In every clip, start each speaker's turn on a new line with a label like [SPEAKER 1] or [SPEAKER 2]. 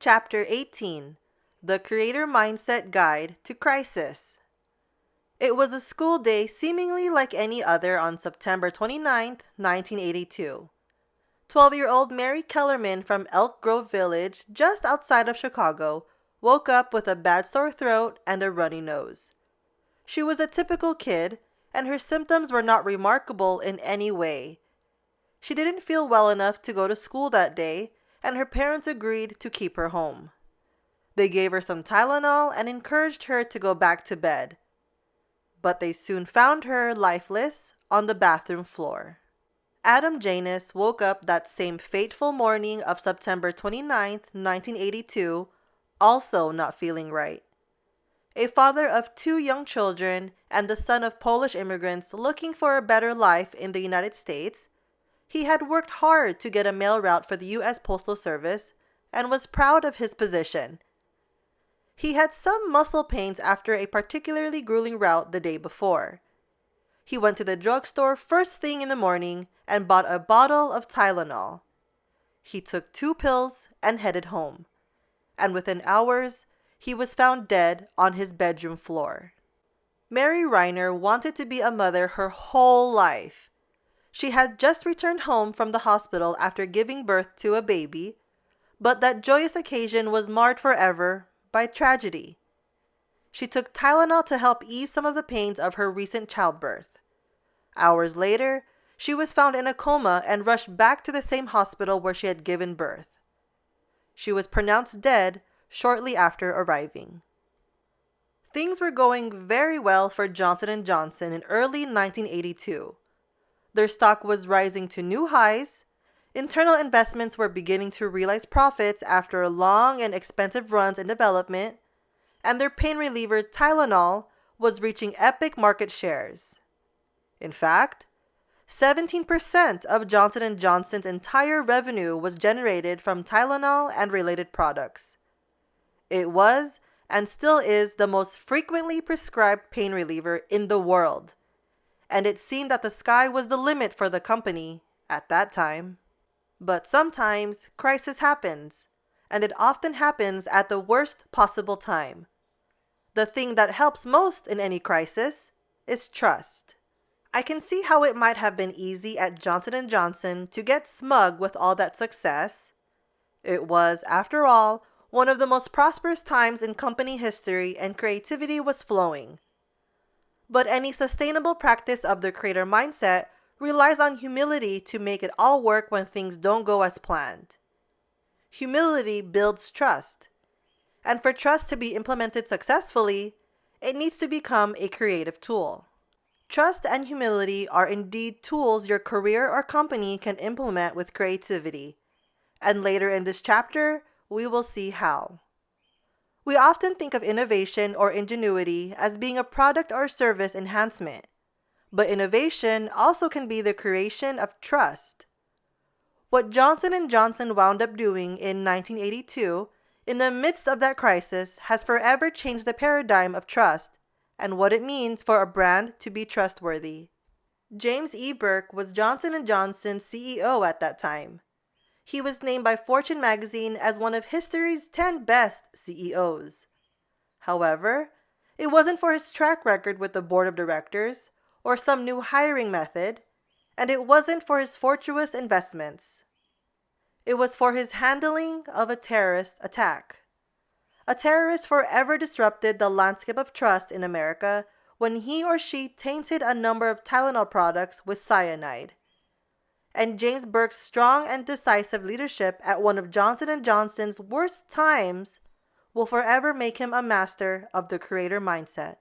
[SPEAKER 1] Chapter 18: The Creator Mindset Guide to Crisis. It was a school day seemingly like any other on September 29th, 1982. 12-year-old Mary Kellerman from Elk Grove Village, just outside of Chicago, woke up with a bad sore throat and a runny nose. She was a typical kid, and her symptoms were not remarkable in any way. She didn't feel well enough to go to school that day, and her parents agreed to keep her home. They gave her some Tylenol and encouraged her to go back to bed. But they soon found her lifeless on the bathroom floor. Adam Janus woke up that same fateful morning of September 29th, 1982, also not feeling right. A father of 2 young children and the son of Polish immigrants looking for a better life in the United States, he had worked hard to get a mail route for the U.S. Postal Service and was proud of his position. He had some muscle pains after a particularly grueling route the day before. He went to the drugstore first thing in the morning and bought a bottle of Tylenol. He took 2 pills and headed home. And within hours, he was found dead on his bedroom floor. Mary Reiner wanted to be a mother her whole life. She had just returned home from the hospital after giving birth to a baby, but that joyous occasion was marred forever by tragedy. She took Tylenol to help ease some of the pains of her recent childbirth. Hours later, she was found in a coma and rushed back to the same hospital where she had given birth. She was pronounced dead shortly after arriving. Things were going very well for Johnson & Johnson in early 1982. Their stock was rising to new highs, internal investments were beginning to realize profits after long and expensive runs in development, and their pain reliever Tylenol was reaching epic market shares. In fact, 17% of Johnson & Johnson's entire revenue was generated from Tylenol and related products. It was, and still is, the most frequently prescribed pain reliever in the world, and it seemed that the sky was the limit for the company at that time. But sometimes crisis happens, and it often happens at the worst possible time. The thing that helps most in any crisis is trust. I can see how it might have been easy at Johnson & Johnson to get smug with all that success. It was, after all, one of the most prosperous times in company history, and creativity was flowing. But any sustainable practice of the creator mindset relies on humility to make it all work when things don't go as planned. Humility builds trust. And for trust to be implemented successfully, it needs to become a creative tool. Trust and humility are indeed tools your career or company can implement with creativity. And later in this chapter, we will see how. We often think of innovation or ingenuity as being a product or service enhancement, but innovation also can be the creation of trust. What Johnson & Johnson wound up doing in 1982, in the midst of that crisis, has forever changed the paradigm of trust and what it means for a brand to be trustworthy. James E. Burke was Johnson & Johnson's CEO at that time. He was named by Fortune magazine as one of history's 10 best CEOs. However, it wasn't for his track record with the board of directors or some new hiring method, and it wasn't for his fortuitous investments. It was for his handling of a terrorist attack. A terrorist forever disrupted the landscape of trust in America when he or she tainted a number of Tylenol products with cyanide. And James Burke's strong and decisive leadership at one of Johnson & Johnson's worst times will forever make him a master of the creator mindset.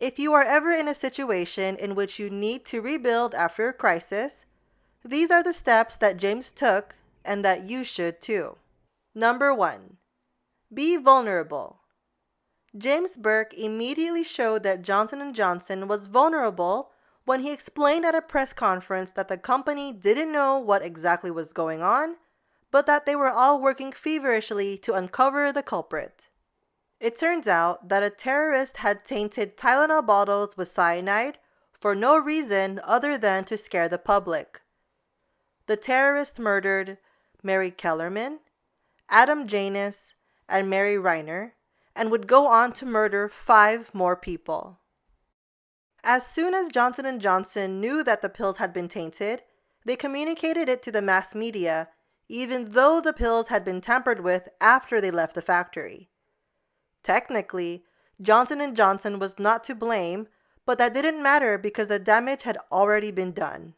[SPEAKER 1] If you are ever in a situation in which you need to rebuild after a crisis, these are the steps that James took and that you should too. Number 1. Be vulnerable. James Burke immediately showed that Johnson & Johnson was vulnerable when he explained at a press conference that the company didn't know what exactly was going on, but that they were all working feverishly to uncover the culprit. It turns out that a terrorist had tainted Tylenol bottles with cyanide for no reason other than to scare the public. The terrorist murdered Mary Kellerman, Adam Janus, and Mary Reiner, and would go on to murder 5 more people. As soon as Johnson & Johnson knew that the pills had been tainted, they communicated it to the mass media, even though the pills had been tampered with after they left the factory. Technically, Johnson & Johnson was not to blame, but that didn't matter because the damage had already been done.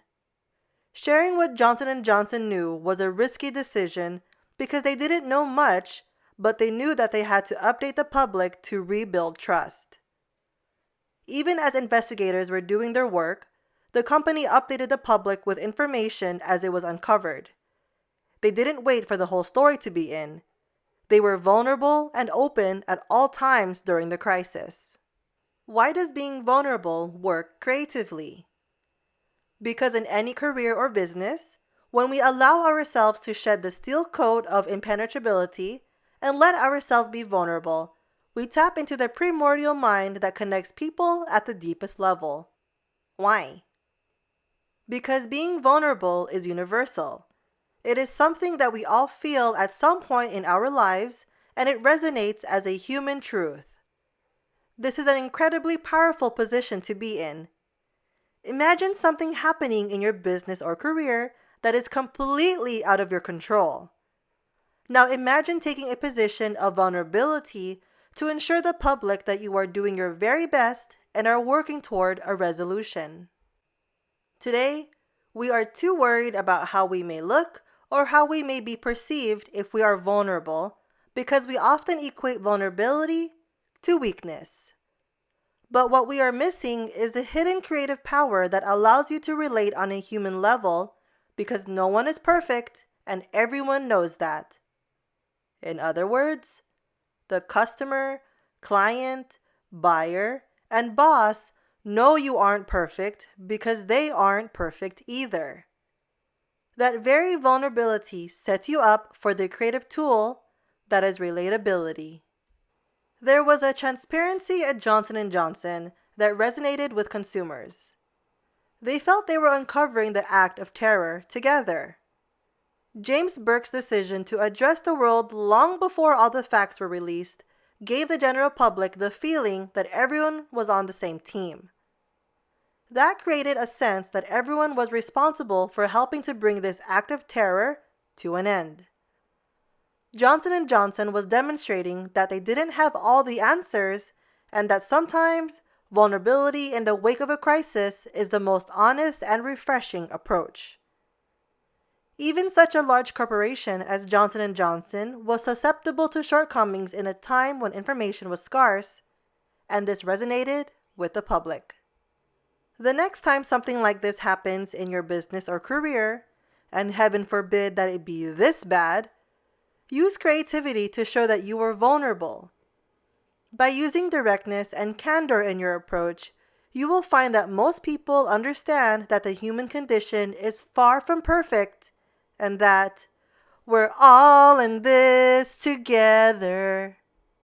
[SPEAKER 1] Sharing what Johnson & Johnson knew was a risky decision because they didn't know much, but they knew that they had to update the public to rebuild trust. Even as investigators were doing their work, the company updated the public with information as it was uncovered. They didn't wait for the whole story to be in. They were vulnerable and open at all times during the crisis. Why does being vulnerable work creatively? Because in any career or business, when we allow ourselves to shed the steel coat of impenetrability and let ourselves be vulnerable, we tap into the primordial mind that connects people at the deepest level. Why? Because being vulnerable is universal. It is something that we all feel at some point in our lives, and it resonates as a human truth. This is an incredibly powerful position to be in. Imagine something happening in your business or career that is completely out of your control. Now imagine taking a position of vulnerability to ensure the public that you are doing your very best and are working toward a resolution. Today, we are too worried about how we may look or how we may be perceived if we are vulnerable because we often equate vulnerability to weakness. But what we are missing is the hidden creative power that allows you to relate on a human level because no one is perfect and everyone knows that. In other words, the customer, client, buyer, and boss know you aren't perfect because they aren't perfect either. That very vulnerability sets you up for the creative tool that is relatability. There was a transparency at Johnson & Johnson that resonated with consumers. They felt they were uncovering the act of terror together. James Burke's decision to address the world long before all the facts were released gave the general public the feeling that everyone was on the same team. That created a sense that everyone was responsible for helping to bring this act of terror to an end. Johnson & Johnson was demonstrating that they didn't have all the answers and that sometimes vulnerability in the wake of a crisis is the most honest and refreshing approach. Even such a large corporation as Johnson & Johnson was susceptible to shortcomings in a time when information was scarce, and this resonated with the public. The next time something like this happens in your business or career, and heaven forbid that it be this bad, use creativity to show that you are vulnerable. By using directness and candor in your approach, you will find that most people understand that the human condition is far from perfect and that we're all in this together.